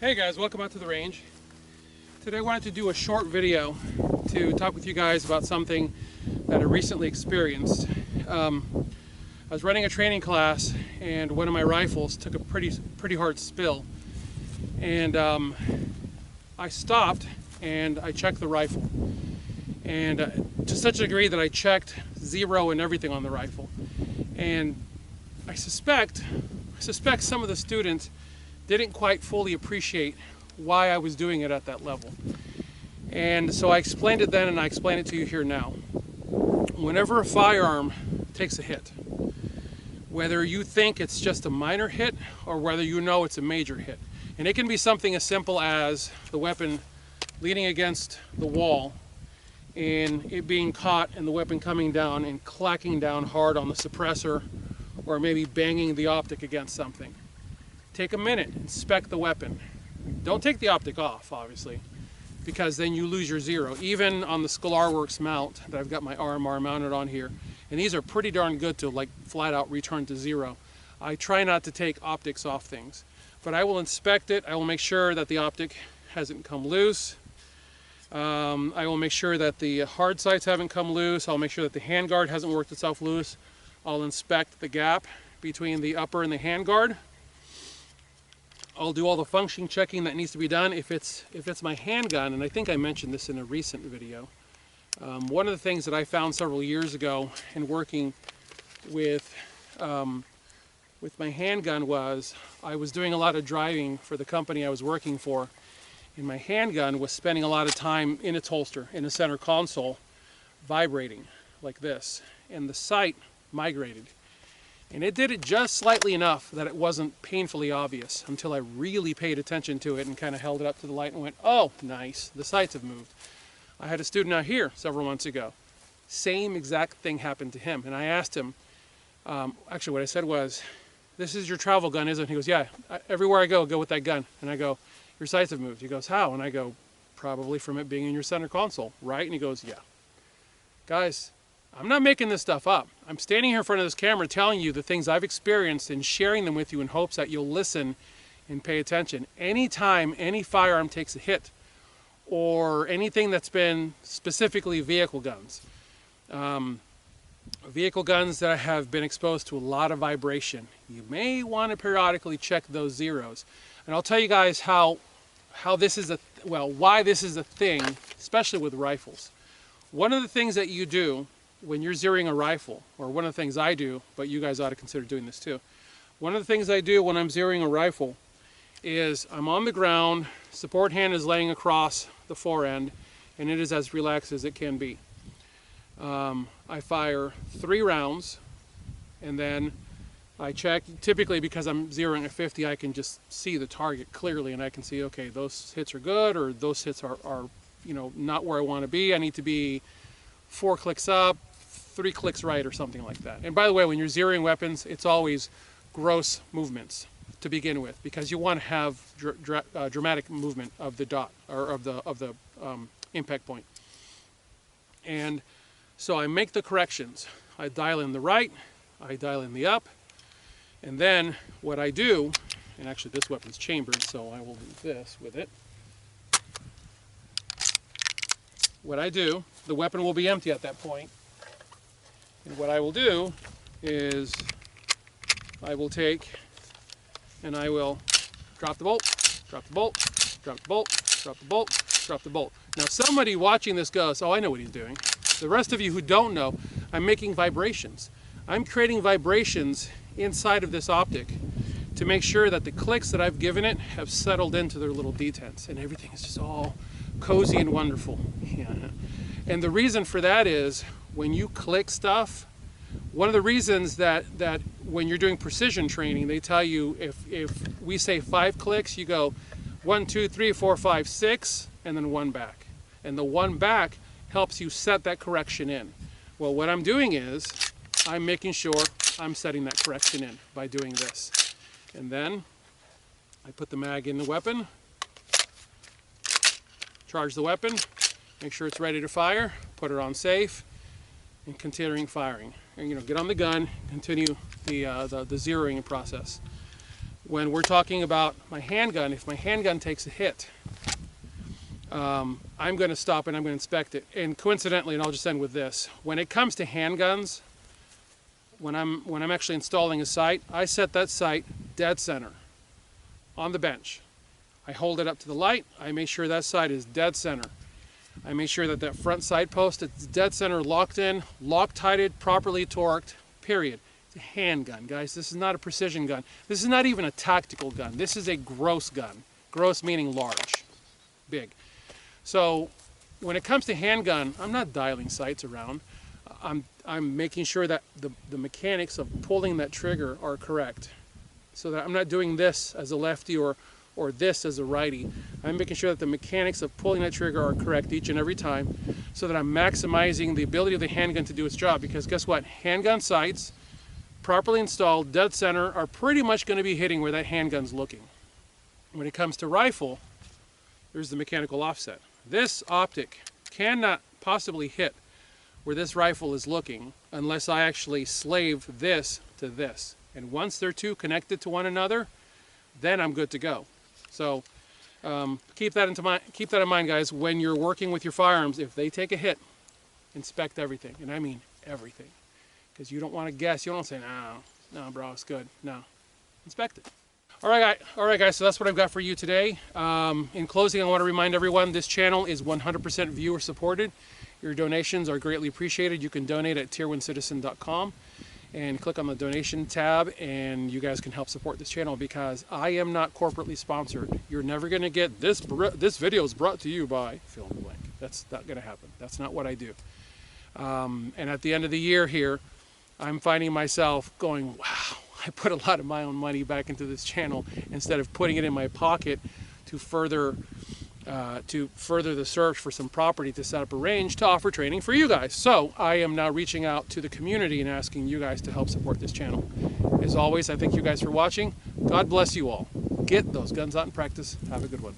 Hey guys, welcome out to the range. Today I wanted to do a short video to talk with you guys about something that I recently experienced. I was running a training class and one of my rifles took a pretty hard spill, and I stopped and I checked the rifle, and to such a degree that I checked zero and everything on the rifle. And I suspect some of the students didn't quite fully appreciate why I was doing it at that level. And so I explained it then, and I explain it to you here now. Whenever a firearm takes a hit, whether you think it's just a minor hit or whether you know it's a major hit, and it can be something as simple as the weapon leaning against the wall and it being caught and the weapon coming down and clacking down hard on the suppressor, or maybe banging the optic against something. Take a minute, inspect the weapon. Don't take the optic off, obviously, because then you lose your zero. Even on the ScholarWorks mount that I've got my RMR mounted on here, and these are pretty darn good to like flat out return to zero. I try not to take optics off things, but I will inspect it. I will make sure that the optic hasn't come loose. I will make sure that the hard sights haven't come loose. I'll make sure that the handguard hasn't worked itself loose. I'll inspect the gap between the upper and the handguard. I'll do all the function checking that needs to be done. If it's my handgun, and I think I mentioned this in a recent video, one of the things that I found several years ago in working with my handgun was I was doing a lot of driving for the company I was working for, and my handgun was spending a lot of time in its holster, in the center console, vibrating like this, and the sight migrated. And it did it just slightly enough that it wasn't painfully obvious until I really paid attention to it and kind of held it up to the light and went, oh, nice, the sights have moved. I had a student out here several months ago. Same exact thing happened to him. And I asked him, actually what I said was, this is your travel gun, isn't it? He goes, yeah, everywhere I go with that gun. And I go, your sights have moved. He goes, how? And I go, probably from it being in your center console, right? And he goes, yeah. Guys, I'm not making this stuff up. I'm standing here in front of this camera telling you the things I've experienced and sharing them with you in hopes that you'll listen and pay attention. Anytime any firearm takes a hit, or anything that's been specifically vehicle guns, that have been exposed to a lot of vibration, you may want to periodically check those zeros. And I'll tell you guys how this is why this is a thing, especially with rifles. One of the things that you do when you're zeroing a rifle, or one of the things I do, but you guys ought to consider doing this too. One of the things I do when I'm zeroing a rifle is I'm on the ground, support hand is laying across the forend, and it is as relaxed as it can be. I fire 3 rounds, and then I check. Typically, because I'm zeroing at 50, I can just see the target clearly, and I can see, okay, those hits are good, or those hits are not where I want to be. I need to be 4 clicks up, 3 clicks right, or something like that. And by the way, when you're zeroing weapons, it's always gross movements to begin with, because you want to have dramatic movement of the dot, or of the impact point. And so I make the corrections. I dial in the right, I dial in the up, and then what I do, and actually this weapon's chambered, so I will do this with it. What I do, the weapon will be empty at that point, and what I will do is I will take and I will drop the bolt, drop the bolt, drop the bolt, drop the bolt, drop the bolt. Now somebody watching this goes, oh, I know what he's doing. The rest of you who don't know, I'm making vibrations. I'm creating vibrations inside of this optic to make sure that the clicks that I've given it have settled into their little detents, and everything is just all cozy and wonderful. Yeah. And the reason for that is when you click stuff, one of the reasons that when you're doing precision training, they tell you if we say 5 clicks, you go 1, 2, 3, 4, 5, 6, and then 1 back. And the 1 back helps you set that correction in. Well, what I'm doing is I'm making sure I'm setting that correction in by doing this. And then I put the mag in the weapon, charge the weapon, make sure it's ready to fire, put it on safe, and continuing firing. And, get on the gun, continue the zeroing process. when we're talking about my handgun, if my handgun takes a hit, I'm going to stop and I'm going to inspect it. And coincidentally, and I'll just end with this, when it comes to handguns, when I'm actually installing a sight, I set that sight dead center on the bench. I hold it up to the light. I make sure that sight is dead center. I make sure that that front sight post is dead center, locked in, Loctited, properly torqued, period. It's a handgun, guys. This is not a precision gun. This is not even a tactical gun. This is a gross gun. Gross meaning large, big. So when it comes to handgun, I'm not dialing sights around. I'm making sure that the mechanics of pulling that trigger are correct, so that I'm not doing this as a lefty or this as a righty. I'm making sure that the mechanics of pulling that trigger are correct each and every time, so that I'm maximizing the ability of the handgun to do its job. Because guess what? Handgun sights, properly installed, dead center, are pretty much going to be hitting where that handgun's looking. When it comes to rifle, there's the mechanical offset. This optic cannot possibly hit where this rifle is looking unless I actually slave this to this. And once they're two connected to one another, then I'm good to go. So keep that in mind, guys. When you're working with your firearms, if they take a hit, inspect everything, and I mean everything, because you don't want to guess. You don't say, no, bro, it's good. No, inspect it. All right, guys. So that's what I've got for you today. In closing, I want to remind everyone this channel is 100% viewer supported. Your donations are greatly appreciated. You can donate at tier1citizen.com. and click on the donation tab, and you guys can help support this channel, because I am not corporately sponsored. You're never going to get this video is brought to you by fill in the blank. That's not going to happen. That's not what I do. And at the end of the year here, I'm finding myself going, wow, I put a lot of my own money back into this channel instead of putting it in my pocket to further the search for some property to set up a range to offer training for you guys. So I am now reaching out to the community and asking you guys to help support this channel. As always, I thank you guys for watching. God bless you all. Get those guns out in practice. Have a good one.